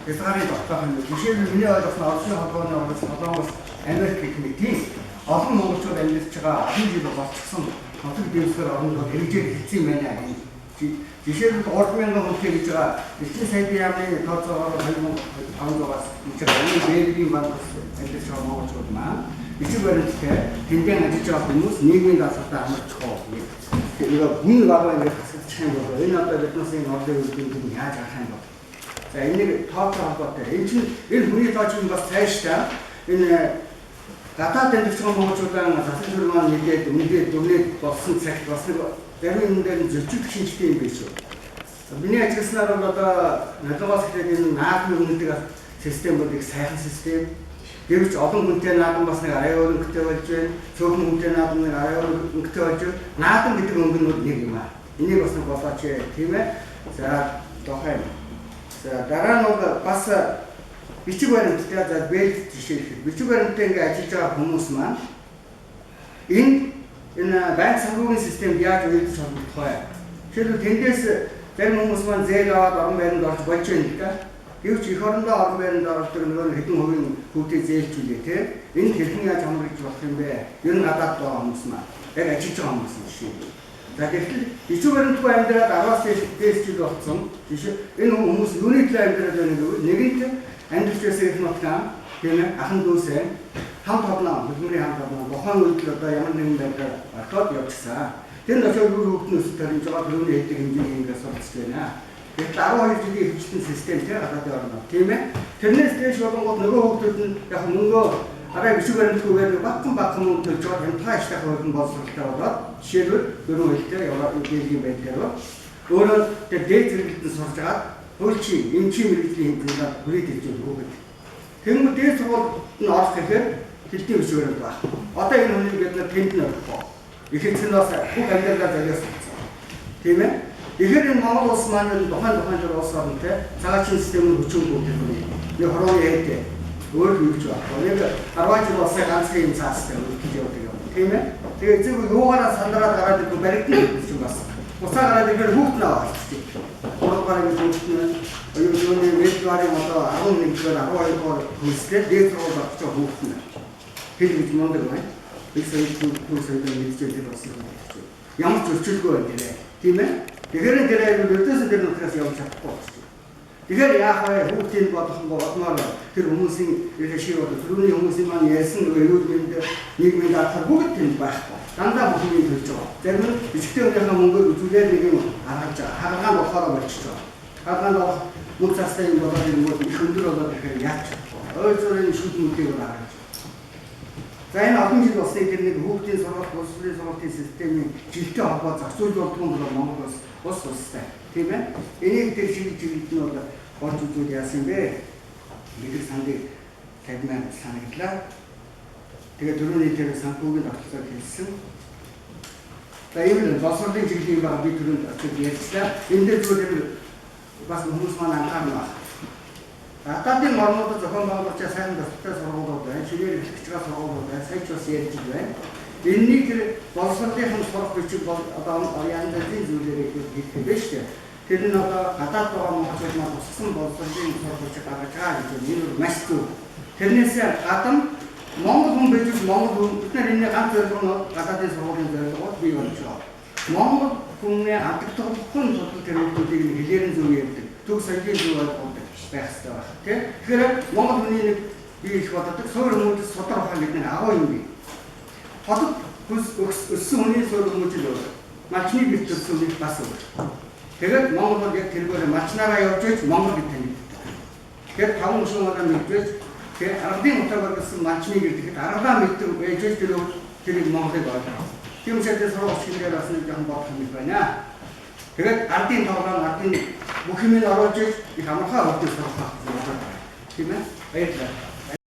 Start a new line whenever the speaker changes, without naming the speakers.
хязгаарыг тогтоох юм. Жишээлбэл миний ойлгосон Оросын холбооны орноос Солонгос, Америк гэх мэт тийм олон монголчууд амьдарч байгаа олон жил болчихсон нутаг дэвсгэр орнууд хэрэгжиж эхэлсэн юм байна. Жишээлбэл 3,000 хүнтэй гэж байгаа Элчин сайдын яамны тооцоогоор 2,500-аас энэ Бельгийн банкс амьдарч байгаа монголчууд маань бичиг баримттай тэндээ ажиллаж байгаа хүмүүс нийгмийн даатгалтай хамарчих уу. Тэгээ хүн багаа ингэж хасчих юм бол энэ одоо биднээс энэ орлын үйлдвэрлэлийг яаж авах юм бол. За энийг тооцоо холбоотой. Энэ чинь энэ хүний тооч нь бас цаашдаа энэ гадаад амьдарч байгаа монголчуудаа засаг хөрөнгө маань мэдээд үнэхээр дүрнээд болсон цагт бас нэг зарим юм дээр зөрчилдөх шинжтэй юм биш үү. Миний ажилласнаар бол одоо налгаас ихтэй энэ наадмын үнэдэг систем бол их сайхан систем. Гэвч олон хүнтэй наадам бас нэг арай өөр өнгөтэй болж байна. Цөөхөн хүнтэй наадам нэг арай өөр өнгөтэй болж байна. Наадам гэдэг өнгөнүүд нэг юм аа. Энийг бас нэг болооч тийм ээ. За дохой. За дараа нь бас бичиг баримттай за бэлт жишээлбэл бичиг баримттай ингээ ажиллаж байгаа хүмүүс маань энэ банк санхүүгийн системд яаж үйлдвэрлэж холбогдох вэ? Жишээлбэл тэндээс зарим хүмүүс маань зээл аваад орон байранд орж болж байна л да. Гэвч эх орондоо орон байранд ордог нөгөө хэдэн хувийн хүүтэй зээлчүүлээ тийм. Энэ хэрхэн яаж хамрагдаж болох юм бэ? Ер нь гадаад байгаа хүмүүс маань яг ажиллаж байгаа хүмүүс жишээ. За тэгэхээр бичиг баримтгүй амьдраад 10-аас дээш жил болсон. Жишээ энэ хүмүүс юуны төлөө амьдраад байна гэвэл нэгэнт амьдрч байсан их нутгаа тийм ээ ахан дүүсээ хамт олноо бидний хамт олноо бохоо үйлдэл одоо ямар нэгэн байдлаар орхоод явчихсан. Тэр нь очоод өөр хөвгнөөс тарьж байгаа төрөний хэдэг хэмжээний ингээс сурч байна. Тэгэхээр 12 жилийн хөвчтөн систем тийм гадаад орно тийм ээ. Тэрнээс дээш болонгууд нөгөө хөвгүүд нь яг мөнгөө арай бичиг баримтгүйгээр багхан мөнгө төлж байгаа хямдхан аштах хөргөн боловсролтой болоод жишээлбэл дөрөв хэлтэй яваад үеийн байдлаар өөрөө тэр дээд зэрэглэлд сурж байгаа хөлчийн эмчийн мэргэжлийн хэмжээгээр бүрий дэлгэж өгөөд. Тэнгүүд дээд сургуульд нь орох гэхээр хэлтийн бичиг баримт байна. Одоо энэ хүний бид нар тэнд нь орох. Их эцэг нь бас бүх амьдралаа залгасан. Тийм ээ. Тэгэхээр энэ Монгол улс маань тухайн улс орнтой цагаатчийн системийн хүчингүүд гэдэг нь нэг хорвоо яадаг. Өөр юуж байна. Нэг 10 жил болсон ганцхан юм цаастай үргэлж явдаг юм. Тийм ээ. Тэгээ зөв юугаараа сандраад гараад ирэх баригдсан юм бас. Уцаа гараад ирэхээр хүүхд наваа. Гурван хүүхд нь оюуны вебгарын одоо 11-р 12-р хөлсөд дээд сургууль орчих хүүхд нь. Хэл гэж мундаг байна. Их соёлын мэдээлэл болсон юм байна. Ямар ч зөрчилгүй байна гэрээ. Тийм ээ. Тэгэхээр энэ гэрээ ертөөсөө тэр нутгаас явж чадахгүй байна. Тэгэхээр яах вэ? Хүүхдийн бодохгоо бодмоор тэр хүмүүсийн ший бод түрүүний хүмүүсийн маань ярьсан нөгөө эрүүл мэнд нийгмийн даатгал бүгд тэнд байхгүй. Дандаа бүхнийг төлж байгаа. Зарим нь бичгтээ өөрийнхөө мөнгөөр үзүүлээд нэг юм харгаж байгаа. Харгаанд болохоор болчихж байгаа. Харгаанд мөнгө цаастай юм болоод ирэнгүүт их өндөр болоод ирэхээр яач чадахгүй. Ойрцоорын шүд мөнгөийг харгаж. За энэ олон жил болсны тэр нэг хүүхдийн сургалт, боловсролын сургалтын системийн жилтэй холбоо зохицуулж болдгоо бол Монгол улс улстай. Тийм ээ. Энийг тэр чиглэлд нь бол орж үзүүл яасан бэ? Нэг сандыг тагнаа санагдлаа. Тэгээд дөрөвний тэр санхүүгийн тогтолцоо хэлсэн. За ийм боловсролын чиглэлийн баг би түрүүнд очиж ярьчлаа. Энэ дээр зүгээр бас хүмүүс маань анхаарна. Гадаадын орнуудад зохион байгуулагч сайн дуртай сургуулиуд байна. Шинээр эхлэж байгаа сургуулиуд байна. Сая ч бас ярьж байна. Энэний тэр боловсролын сурах бичиг бол одоо янз бүрийн зүйлээр хийх байх шүү дээ. Тэр нь одоо гадаад байгаа монголчууд маань туссан боловсролын сурах бичиг гаргаж байгаа гэж энэ маш зөв. Тэрнээс гадна Монгол хүн байж Монгол хүн бид нар энэ ганц зорилго нь гадаадын сургуулийн зорилгоо бий болж байгаа. Монгол хүмүүний алдагдах бүхэн судал тэр хүмүүсийг хэлээрэн зөв ярьдаг. Төв соёлын зөв ойлгодог байх хэрэгтэй байна. Тэгэхээр Монгол хүний нэг бий их боддог суур хүмүүст судар ухаан гэдэг нь агуу юм бий. Хотод өссөн хүний суур хүмүүжил өөр. Малчны бит өссөн хүний бас өөр. Тэгээд Монгол бол яг тэргээр малчнаараа явж байж Монгол гэж танигддаг. Тэгэхээр таван өшөөнөө мэдвэж тэгээд ардын утгаар гэсэн малчны гэдэг аргаа мэддэг байж тэрийг Монголыг ойлгоо. Тийм учраас сургууль шинээр бас нэг юм бодох юм байна. Тэгээд ардын тоглоом ардын бүх юмыг оруулж их амархаа өгдөг сурах байна. Тийм ээ. Баярлалаа.